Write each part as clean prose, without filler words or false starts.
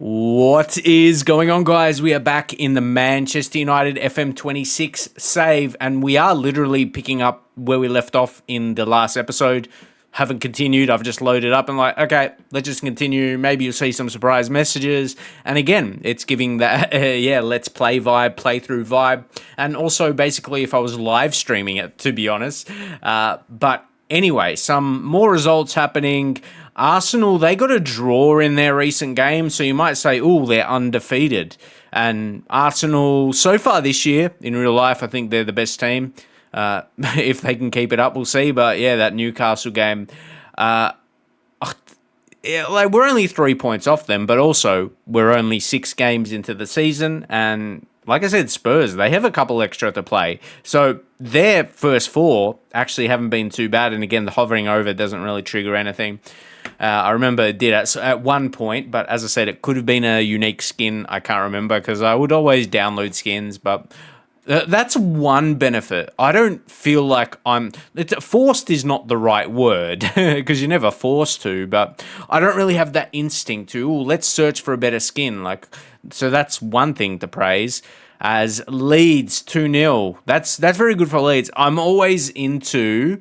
What is going on, guys? We are back in the Manchester United FM26 save, and we are literally picking up where we left off in the last episode. Haven't continued. I've just loaded up and okay, let's just continue. Maybe you'll see some surprise messages. And again, it's giving that, let's play vibe, playthrough vibe. And also, basically, if I was live streaming it, to be honest. But anyway, some more results happening. Arsenal, they got a draw in their recent games, so you might say, they're undefeated. And Arsenal, so far this year, in real life, I think they're the best team. If they can keep it up, we'll see. But yeah, that Newcastle game, we're only 3 points off them, but also we're only 6 games into the season. And like I said, Spurs, they have a couple extra to play. So their first 4 actually haven't been too bad. And again, the hovering over doesn't really trigger anything. I remember it did at one point, but as I said, it could have been a unique skin. I can't remember because I would always download skins, but that's one benefit. I don't feel like forced is not the right word because you're never forced to, but I don't really have that instinct to, let's search for a better skin. So that's one thing to praise. As Leeds 2-0, that's very good for Leeds. I'm always into,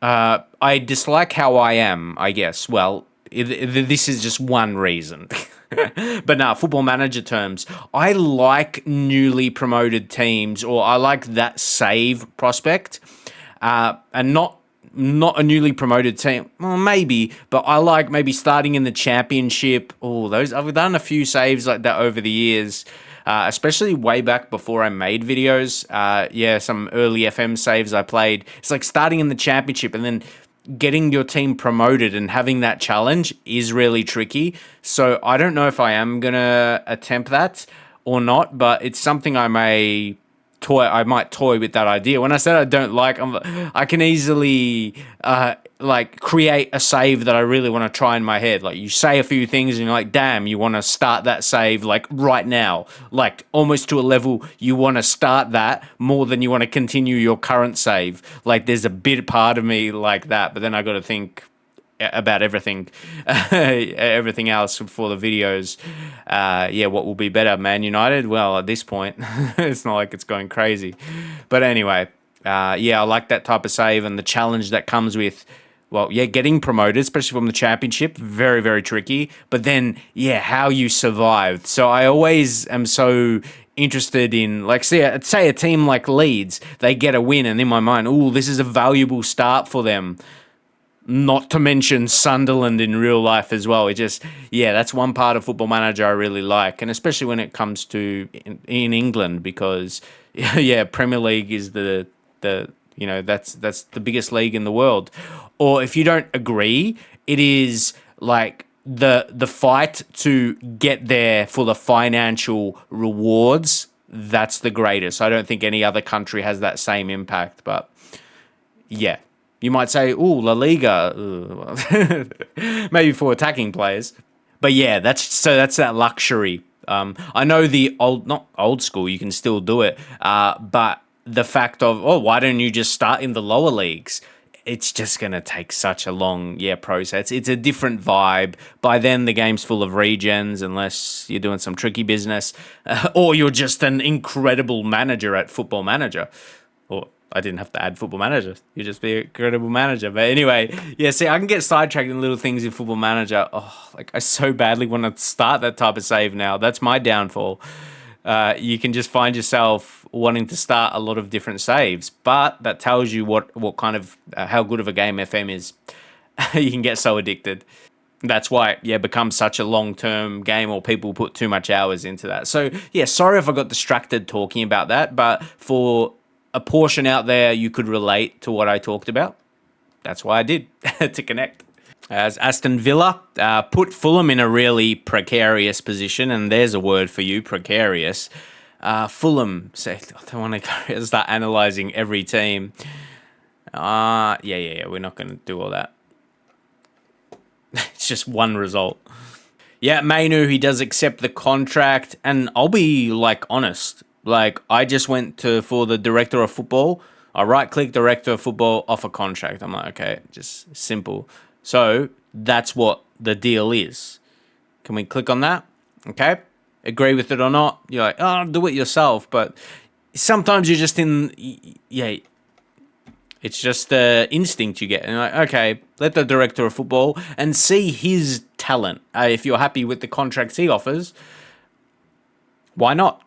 I dislike how I am, I guess. Well, this is just one reason. But Football Manager terms, I like newly promoted teams, or I like that save prospect, and not a newly promoted team. Well, maybe, but I like maybe starting in the Championship. Those I've done a few saves like that over the years, especially way back before I made videos. Some early FM saves I played. It's like starting in the Championship and then getting your team promoted and having that challenge is really tricky. So I don't know if I am going to attempt that or not, but it's something I might toy with that idea. When I said I don't like, I can easily create a save that I really want to try in my head. Like, you say a few things and you're like, damn, you want to start that save right now, almost to a level you want to start that more than you want to continue your current save. There's a bit part of me like that, but then I got to think about everything else for the videos. What will be better, Man United? Well, at this point, it's not like it's going crazy. But anyway, I like that type of save and the challenge that comes with, getting promoted, especially from the Championship, very, very tricky. But then, how you survived. So I always am so interested in, say a team like Leeds, they get a win, and in my mind, this is a valuable start for them. Not to mention Sunderland in real life as well. It just, that's one part of Football Manager I really like, and especially when it comes to in England, because Premier League is that's the biggest league in the world. Or if you don't agree, it is the fight to get there for the financial rewards. That's the greatest. I don't think any other country has that same impact, but you might say, La Liga, maybe for attacking players. But that's that luxury. I know not old school, you can still do it. But the fact of, why don't you just start in the lower leagues? It's just going to take such a long, process. It's a different vibe. By then, the game's full of regens, unless you're doing some tricky business. Or you're just an incredible manager at Football Manager. Or I didn't have to add Football Manager. You just be a credible manager. But anyway, see, I can get sidetracked in little things in Football Manager. I so badly want to start that type of save now. That's my downfall. You can just find yourself wanting to start a lot of different saves. But that tells you what kind of, how good of a game FM is. You can get so addicted. That's why it becomes such a long-term game, or people put too much hours into that. So, sorry if I got distracted talking about that. But for a portion out there, you could relate to what I talked about. That's why I did, to connect. As Aston Villa put Fulham in a really precarious position, and there's a word for you, precarious. Fulham, I don't want to start analysing every team. We're not going to do all that. It's just one result. Mainu, he does accept the contract, and I'll be honest. I just went for the director of football. I right-click director of football, offer contract. I'm like, okay, just simple. So That's what the deal is. Can we click on that? Okay. Agree with it or not? You're like, oh, do it yourself. But sometimes you're just it's just the instinct you get. And like, okay, let the director of football and see his talent. If you're happy with the contracts he offers, why not?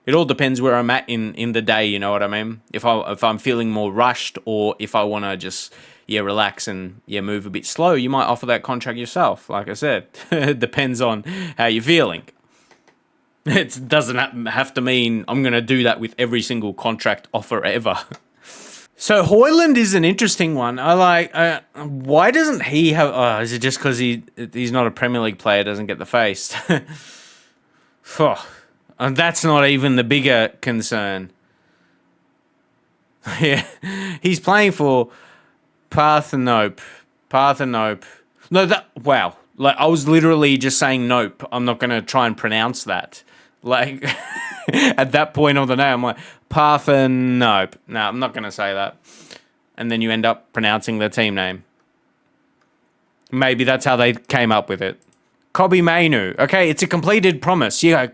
It all depends where I'm at in the day, you know what I mean? If I'm feeling more rushed, or if I want to just relax and move a bit slow, you might offer that contract yourself. Like I said, it depends on how you're feeling. It doesn't have to mean I'm going to do that with every single contract offer ever. So Hoyland is an interesting one. I like. Why doesn't he have? Oh, is it just because he's not a Premier League player? Doesn't get the face. And that's not even the bigger concern. Yeah, he's playing for Parthenope. No, wow. Like, I was literally just saying nope. I'm not gonna try and pronounce that. Like, at that point of the name, I'm like Parthenope. No, I'm not gonna say that. And then you end up pronouncing the team name. Maybe that's how they came up with it. Kobe Mainu. Okay, it's a completed promise. Yeah.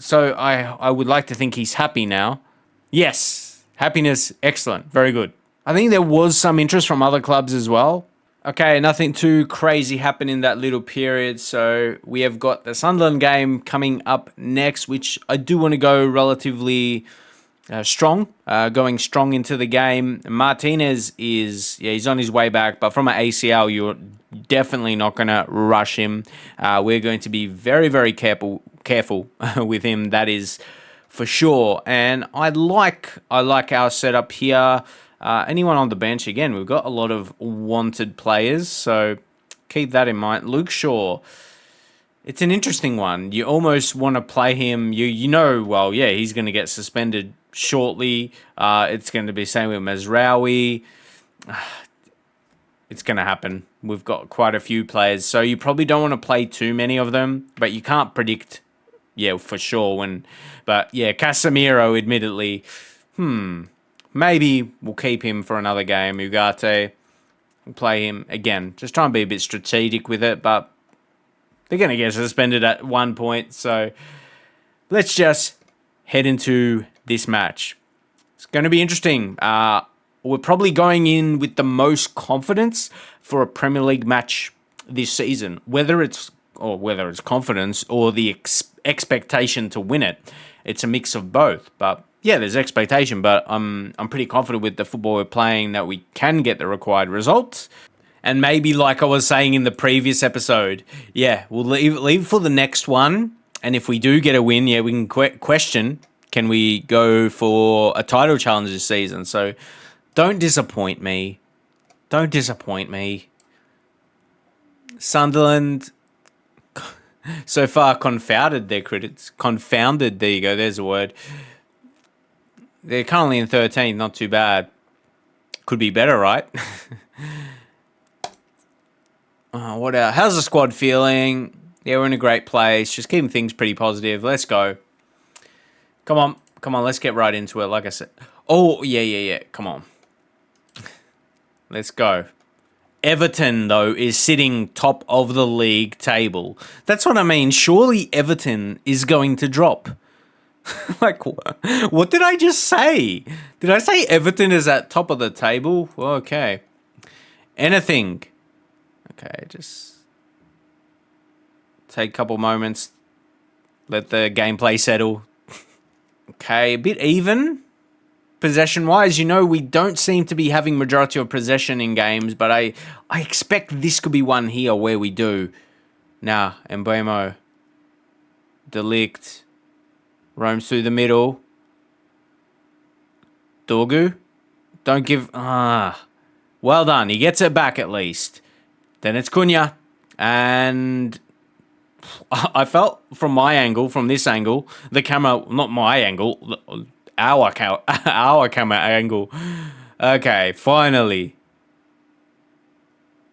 So I would like to think he's happy now. Yes, happiness, excellent, very good. I think there was some interest from other clubs as well. Okay, nothing too crazy happened in that little period. So we have got the Sunderland game coming up next, which I do want to go relatively strong, going strong into the game. Martinez he's on his way back, but from an ACL, you're definitely not going to rush him. We're going to be very, very careful with him. That is for sure. And I like our setup here. Anyone on the bench, again, we've got a lot of wanted players, so keep that in mind. Luke Shaw, it's an interesting one. You almost want to play him. He's going to get suspended shortly. It's going to be the same with Mazraoui. It's going to happen. We've got quite a few players, so you probably don't want to play too many of them, but you can't predict, for sure. Casemiro, admittedly, maybe we'll keep him for another game. Ugarte, we'll play him again. Just try and be a bit strategic with it, but they're going to get suspended at one point, so let's just head into this match. It's going to be interesting. We're probably going in with the most confidence for a Premier League match this season. Whether it's confidence or the expectation to win it, it's a mix of both. But yeah, there's expectation, but I'm pretty confident with the football we're playing that we can get the required results. And maybe, like I was saying in the previous episode, we'll leave for the next one. And if we do get a win, we can question, can we go for a title challenge this season? So don't disappoint me. Sunderland so far confounded their critics. Confounded, there you go, there's a word. They're currently in 13th, not too bad. Could be better, right? What else? How's the squad feeling? Yeah, we're in a great place. Just keeping things pretty positive. Let's go. Come on, let's get right into it. Like I said. Oh, yeah. Come on. Let's go. Everton, though, is sitting top of the league table. That's what I mean. Surely Everton is going to drop. Like, what did I just say? Did I say Everton is at top of the table? Okay. Anything. Okay, just take a couple moments. Let the gameplay settle. Okay, a bit even. Possession-wise, we don't seem to be having majority of possession in games, but I expect this could be one here where we do. Nah, Mbeumo. Delict. Roams through the middle. Dorgu. Don't give... Well done. He gets it back at least. Then it's Cunha. And I felt from this angle, the camera... Not my angle. Our camera angle. Okay, finally.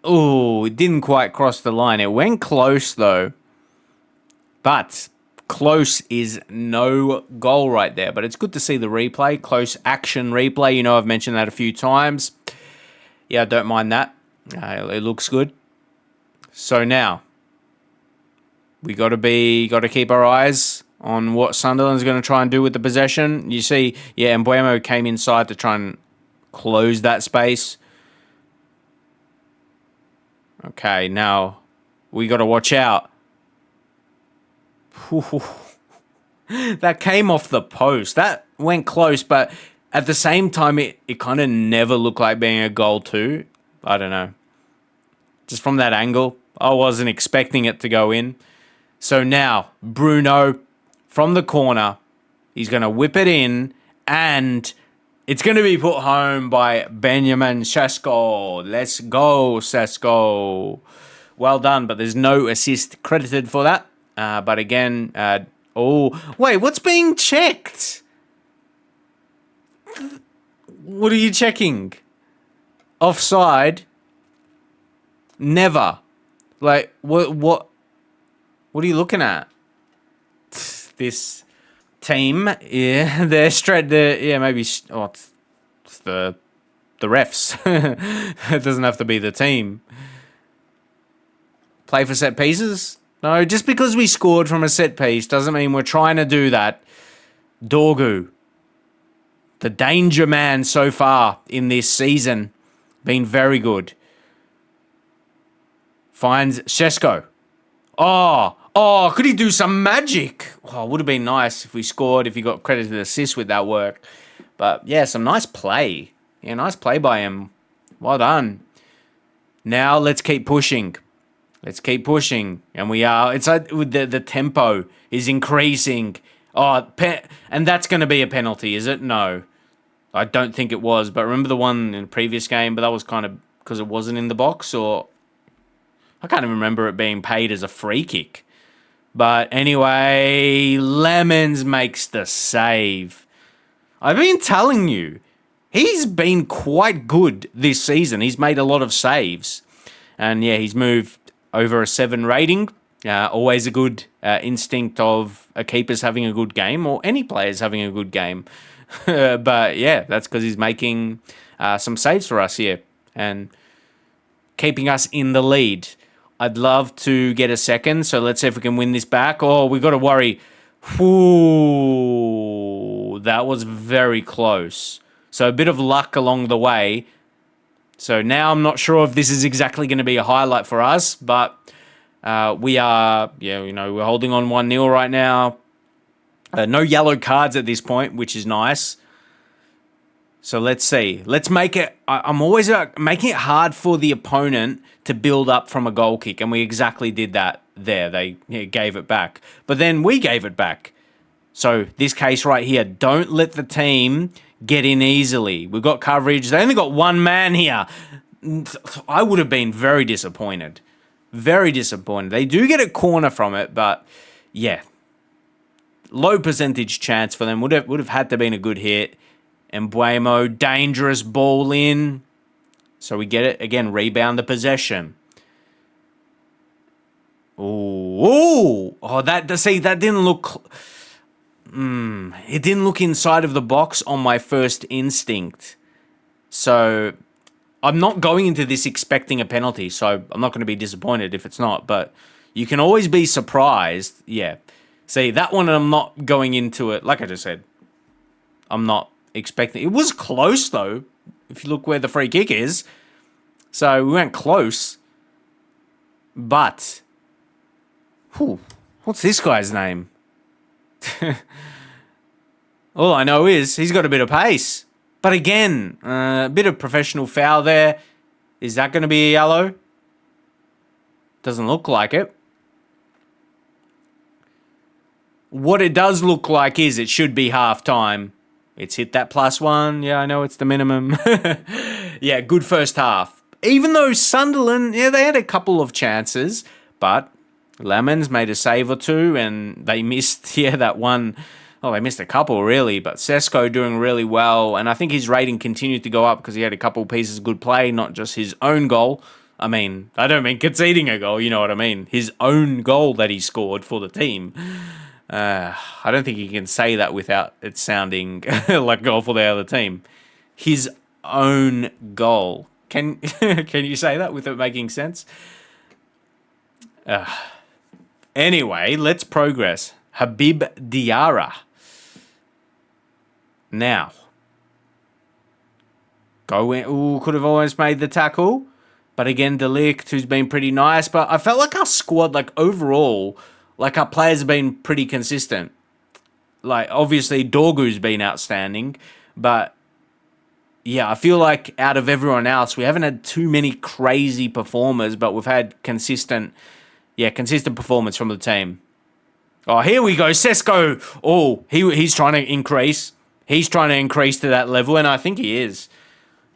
Oh, it didn't quite cross the line. It went close, though. But close is no goal right there. But it's good to see the replay. Close action replay. I've mentioned that a few times. Yeah, I don't mind that. It looks good. So now, we got to keep our eyes on what Sunderland's going to try and do with the possession. You see, Mbuemo came inside to try and close that space. Okay, now we got to watch out. That came off the post. That went close, but at the same time, it kind of never looked like being a goal too. I don't know. Just from that angle, I wasn't expecting it to go in. So now, Bruno, from the corner, he's going to whip it in, and it's going to be put home by Benjamin Sesko. Let's go, Sesko. Well done, but there's no assist credited for that. But again, wait, what's being checked? What are you checking? Offside? Never. Like, what are you looking at? This team, they're straight there. Yeah, maybe. It's the refs. It doesn't have to be the team. Play for set pieces? No, just because we scored from a set piece doesn't mean we're trying to do that. Dorgu, the danger man so far in this season, been very good. Finds Sesko. Oh, could he do some magic? Oh, it would have been nice if we scored, if he got credited assist with that work. But yeah, some nice play. Yeah, nice play by him. Well done. Now let's keep pushing. And we are. It's like the tempo is increasing. And that's going to be a penalty, is it? No. I don't think it was. But remember the one in the previous game? But that was kind of because it wasn't in the box, or I can't even remember it being paid as a free kick. But anyway, Lemons makes the save. I've been telling you, he's been quite good this season. He's made a lot of saves. And yeah, he's moved over a 7 rating. Always a good instinct of a keeper's having a good game, or any player's having a good game. But yeah, that's because he's making some saves for us here and keeping us in the lead. I'd love to get a second, so let's see if we can win this back. Oh, we've got to worry. Ooh, that was very close. So a bit of luck along the way. So now I'm not sure if this is exactly going to be a highlight for us, but we are, we're holding on 1-0 right now. No yellow cards at this point, which is nice. So let's see. Let's make it. I'm always making it hard for the opponent to build up from a goal kick, and we exactly did that there. They gave it back, but then we gave it back. So this case right here, don't let the team get in easily. We've got coverage. They only got one man here. I would have been very disappointed. Very disappointed. They do get a corner from it, but yeah, low percentage chance for them. Would have had to been a good hit. And Mbuemo, dangerous ball in. So we get it again. Rebound the possession. Ooh, that didn't look. It didn't look inside of the box on my first instinct. So I'm not going into this expecting a penalty. So I'm not going to be disappointed if it's not. But you can always be surprised. Yeah. See, that one I'm not going into it. Like I just said, I'm not expecting. It was close though. If you look where the free kick is. So we went close. But what's this guy's name? All I know is he's got a bit of pace. But again, a bit of professional foul there. Is that going to be a yellow? Doesn't look like it. What it does look like is it should be half-time. It's hit that +1. Yeah, I know it's the minimum. Yeah, good first half. Even though Sunderland, they had a couple of chances, but Lemons made a save or two, and they missed, that one. Well, they missed a couple, really, but Sesko doing really well, and I think his rating continued to go up because he had a couple pieces of good play, not just his own goal. I mean, I don't mean conceding a goal, you know what I mean? His own goal that he scored for the team. I don't think you can say that without it sounding like a goal for the other team. His own goal. Can you say that without making sense? Anyway, let's progress. Habib Diarra. Now. Go in. Ooh, could have almost made the tackle. But again, De Ligt, who's been pretty nice. But I felt like our squad, like overall, like our players have been pretty consistent. Like, obviously, Dorgu's been outstanding. But, yeah, I feel like out of everyone else, we haven't had too many crazy performers. But we've had consistent performance from the team. Oh, here we go. Sesko. Oh, he's trying to increase. He's trying to increase to that level. And I think he is.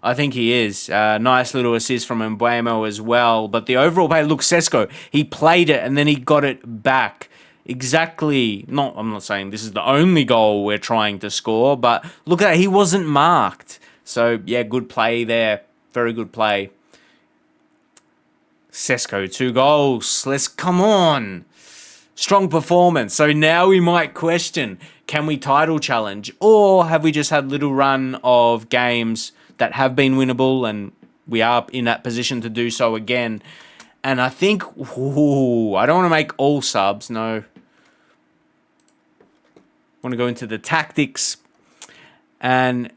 Nice little assist from Mbuemo as well. But the overall play, look, Sesko, he played it and then he got it back. Exactly. I'm not saying this is the only goal we're trying to score, but look at that. He wasn't marked. So, yeah, good play there. Very good play. Sesko, 2 goals. Come on. Strong performance. So now we might question, can we title challenge? Or have we just had little run of games that have been winnable and we are in that position to do so again? And I think, I don't want to make all subs, no. I want to go into the tactics. And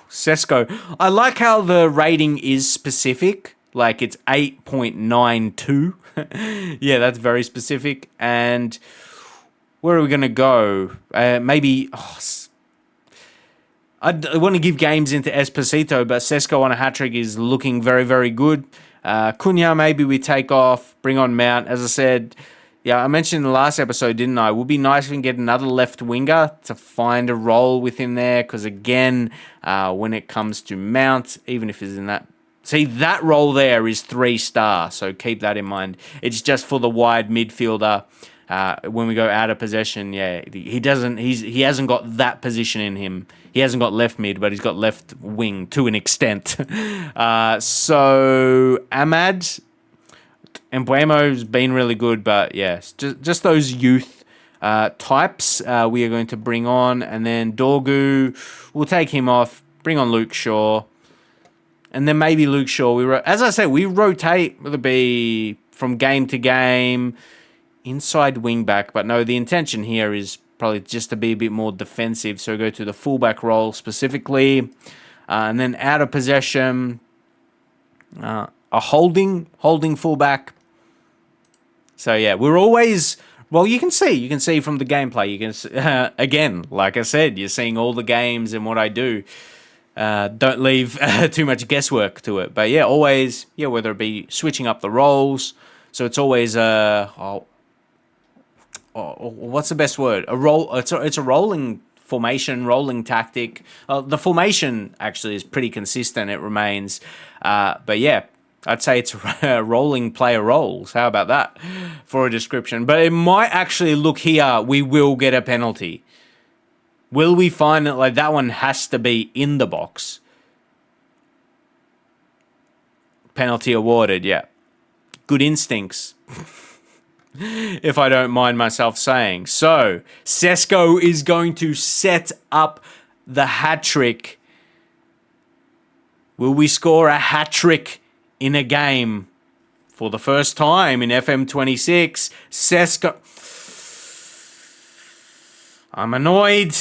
Sesko, I like how the rating is specific. Like it's 8.92. Yeah, that's very specific. And where are we going to go? Maybe... I want to give games into Ep8, but Sesko on a hat-trick is looking very, very good. Cunha, maybe we take off, bring on Mount. As I said, I mentioned in the last episode, didn't I? It would be nice if we can get another left winger to find a role within there, because again, when it comes to Mount, even if he's in that... See, that role there is 3-star, so keep that in mind. It's just for the wide midfielder. When we go out of possession, he hasn't got that position in him. He hasn't got left mid, but he's got left wing to an extent. So Ahmad, Mbuemo's been really good, but yes, just those youth types we are going to bring on, and then Dorgu, we'll take him off, bring on Luke Shaw, and then maybe Luke Shaw. As I say, we rotate. It'll be from game to game. Inside wing back, but no, the intention here is probably just to be a bit more defensive, so go to the fullback role specifically, and then out of possession, a holding fullback. So yeah, we're always, well, you can see from the gameplay, you can again, like I said, you're seeing all the games and what I do. Don't leave too much guesswork to it, but yeah, always, whether it be switching up the roles, so it's always what's the best word? A roll. It's a rolling formation, rolling tactic. The formation actually is pretty consistent. It remains, but yeah, I'd say it's rolling player roles. How about that for a description? But it might actually look here. We will get a penalty. Will we find that like that one has to be in the box? Penalty awarded. Yeah, good instincts. If I don't mind myself saying. So, Sesko is going to set up the hat-trick. Will we score a hat-trick in a game? For the first time in FM26, Sesko... I'm annoyed.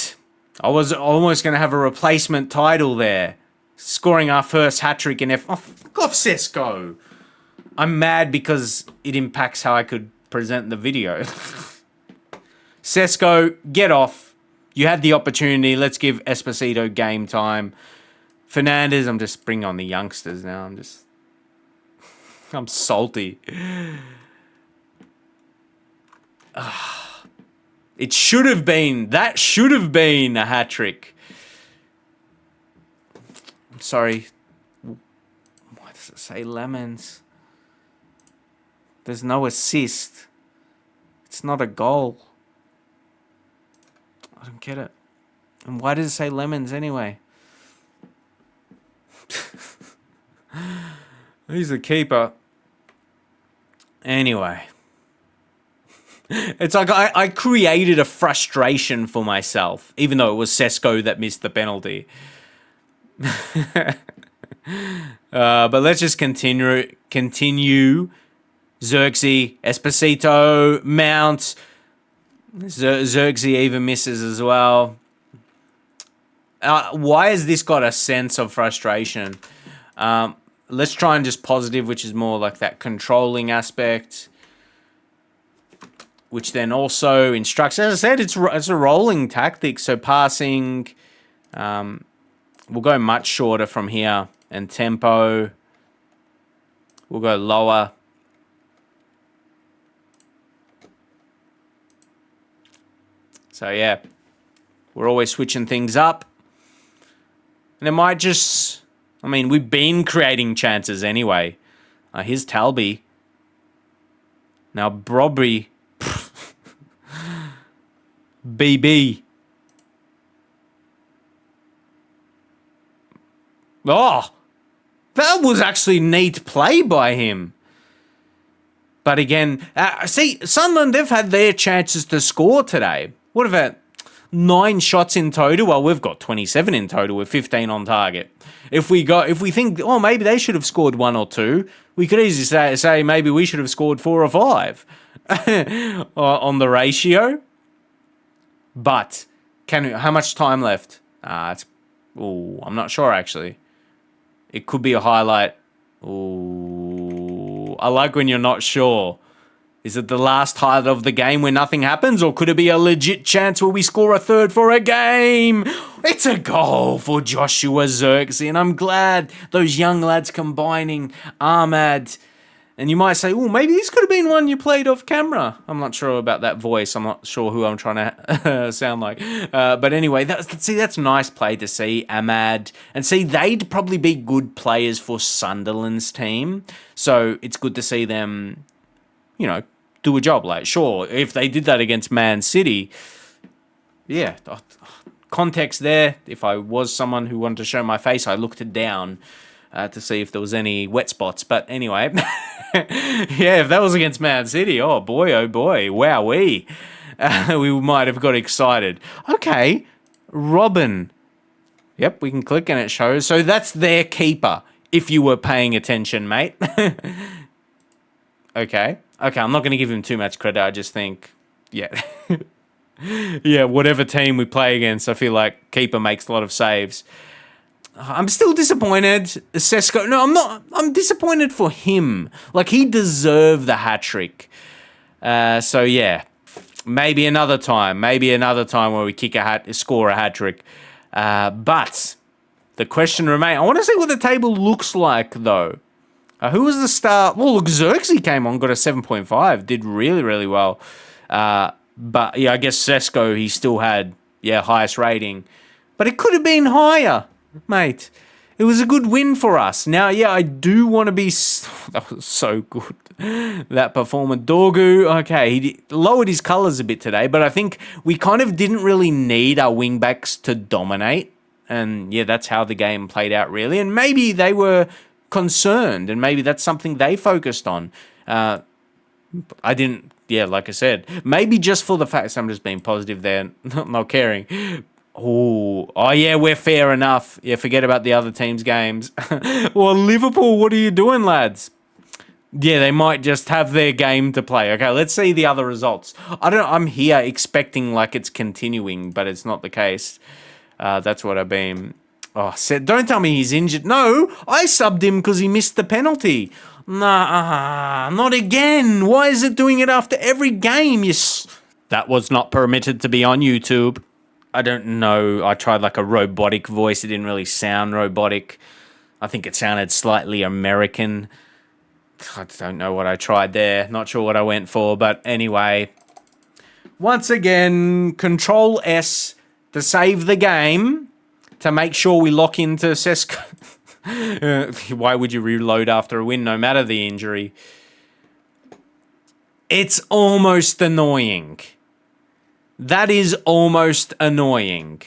I was almost going to have a replacement title there. Scoring our first hat-trick in Oh, fuck off, Sesko. I'm mad because it impacts how I could present the video. Sesko, get off. You had the opportunity. Let's give Ep8 game time. Fernandez, I'm just bringing on the youngsters now. I'm salty. It should have been. That should have been a hat-trick. I'm sorry. Why does it say lemons? There's no assist. It's not a goal. I don't get it. And why does it say lemons anyway? He's the keeper. Anyway. It's like I created a frustration for myself, even though it was Sesko that missed the penalty. But let's just continue Xerxes, Esposito, Mount. Xerxes even misses as well. Why has this got a sense of frustration? Let's try and just positive, which is more like that controlling aspect, which then also instructs. As I said, it's a rolling tactic, so passing will go much shorter from here, and tempo will go lower. So yeah, we're always switching things up. And it might just... I mean, we've been creating chances anyway. Here's Talby. Now, Brobry. BB. Oh! That was actually neat play by him. But again, see, Sunderland, they've had their chances to score today. What about 9 shots in total? Well, we've got 27 in total with 15 on target. If we think, oh, maybe they should have scored 1 or 2, we could easily say maybe we should have scored 4 or 5 on the ratio. But how much time left? I'm not sure actually. It could be a highlight. Ooh, I like when you're not sure. Is it the last highlight of the game where nothing happens, or could it be a legit chance where we score a third for a game? It's a goal for Joshua Xerxes, and I'm glad those young lads combining Ahmad. And you might say, oh, maybe this could have been one you played off camera. I'm not sure about that voice. I'm not sure who I'm trying to sound like. But anyway, that's a nice play to see, Ahmad. And see, they'd probably be good players for Sunderland's team. So it's good to see them, do a job. Like, sure, if they did that against Man City, yeah, context there. If I was someone who wanted to show my face, I looked down to see if there was any wet spots. But anyway, yeah, if that was against Man City, oh boy, wowee, we might have got excited. Okay, Robin. Yep, we can click and it shows. So that's their keeper, if you were paying attention, mate. Okay, I'm not going to give him too much credit. I just think, yeah. Yeah, whatever team we play against, I feel like keeper makes a lot of saves. I'm still disappointed. Sesko, no, I'm not. I'm disappointed for him. Like, he deserved the hat-trick. So, yeah, maybe another time where we score a hat-trick. But the question remains, I want to see what the table looks like, though. Who was the star? Well, look, Xerxes came on, got a 7.5, did really, really well. But, yeah, I guess Sesko, he still had, highest rating. But it could have been higher, mate. It was a good win for us. Now, yeah, I do want to be... That was so good, that performance. Dorgu, okay, he lowered his colours a bit today, but I think we kind of didn't really need our wingbacks to dominate. And, yeah, that's how the game played out, really. And maybe they were concerned, and maybe that's something they focused on. I didn't, like I said, maybe just for the fact I'm just being positive there, not caring. Oh yeah, we're fair enough. Yeah, forget about the other team's games. Well, Liverpool, what are you doing, lads? Yeah, they might just have their game to play. Okay, let's see the other results. I'm here expecting like it's continuing, but it's not the case. That's what I've been... Oh, don't tell me he's injured. No, I subbed him because he missed the penalty. Nah, not again. Why is it doing it after every game? That was not permitted to be on YouTube. I don't know. I tried like a robotic voice. It didn't really sound robotic. I think it sounded slightly American. I don't know what I tried there. Not sure what I went for. But anyway, once again, Control S to save the game. To make sure we lock into Sesko. Why would you reload after a win, no matter the injury? It's almost annoying. That is almost annoying.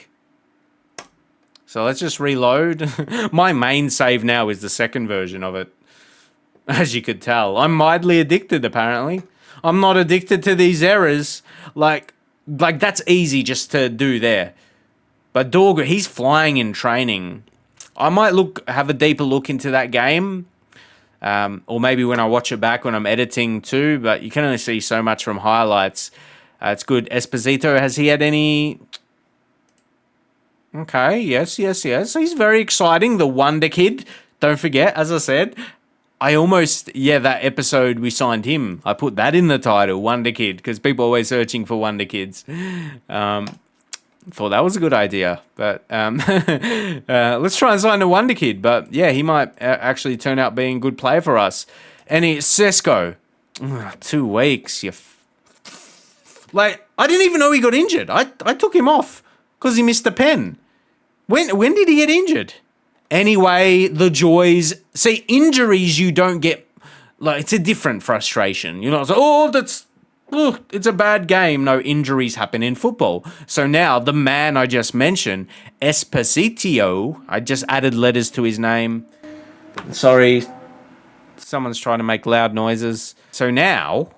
So let's just reload. My main save now is the second version of it. As you could tell. I'm mildly addicted, apparently. I'm not addicted to these errors. Like that's easy just to do there. But Dorgu, he's flying in training. I might have a deeper look into that game. or maybe when I watch it back when I'm editing too, but you can only see so much from highlights. It's good. Esposito, has he had any... Okay, yes. He's very exciting. The Wonder Kid. Don't forget, as I said, that episode we signed him. I put that in the title, Wonder Kid, because people are always searching for Wonder Kids. Thought that was a good idea, but let's try and sign a Wonder Kid. But yeah, he might actually turn out being a good player for us. And Sesko, 2 weeks. I didn't even know he got injured. I took him off because he missed a pen. When did he get injured? Anyway, the joys. See, injuries you don't get. It's a different frustration. You're not like, it's a bad game. No, injuries happen in football. So now the man I just mentioned, Esposito, I just added letters to his name. Sorry, someone's trying to make loud noises. So now,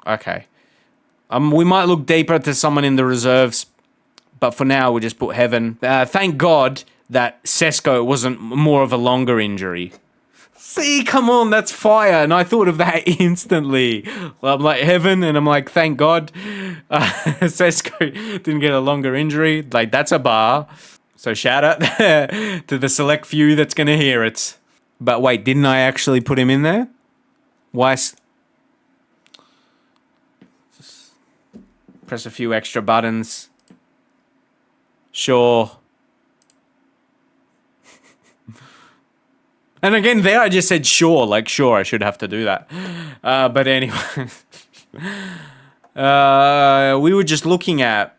okay, we might look deeper to someone in the reserves, but for now we'll just put Heaven. Thank God that Sesko wasn't more of a longer injury. See, come on, that's fire. And I thought of that instantly. I'm like, Heaven, and I'm like, thank God Sesko didn't get a longer injury. That's a bar. So shout out to the select few that's going to hear it. But wait, didn't I actually put him in there? Why? Just press a few extra buttons. Sure. And again, there I just said sure, sure, I should have to do that. But anyway, we were just looking at,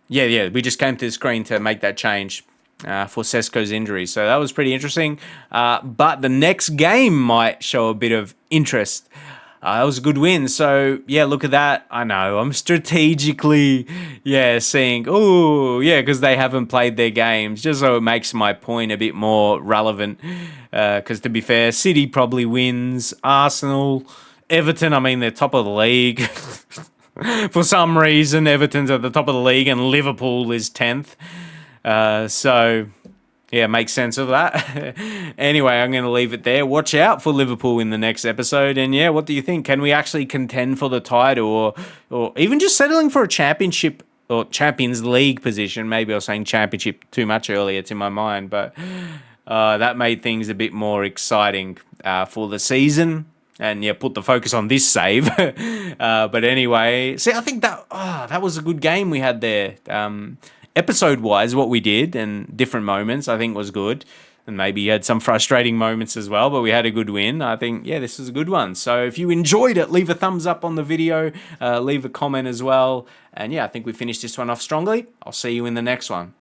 we just came to the screen to make that change for Sesko's injury. So that was pretty interesting. But the next game might show a bit of interest. That was a good win. So, look at that. I know, I'm strategically, seeing, because they haven't played their games, just so it makes my point a bit more relevant. Because to be fair, City probably wins. Arsenal, Everton, they're top of the league. For some reason, Everton's at the top of the league and Liverpool is 10th. Make sense of that. Anyway, I'm going to leave it there. Watch out for Liverpool in the next episode. And what do you think? Can we actually contend for the title or even just settling for a championship or Champions League position? Maybe I was saying championship too much earlier. It's in my mind, but that made things a bit more exciting for the season. And put the focus on this save. But anyway, see, I think that was a good game we had there. Episode-wise, what we did and different moments, I think was good. And maybe you had some frustrating moments as well, but we had a good win. I think, this is a good one. So if you enjoyed it, leave a thumbs up on the video, leave a comment as well. And I think we finished this one off strongly. I'll see you in the next one.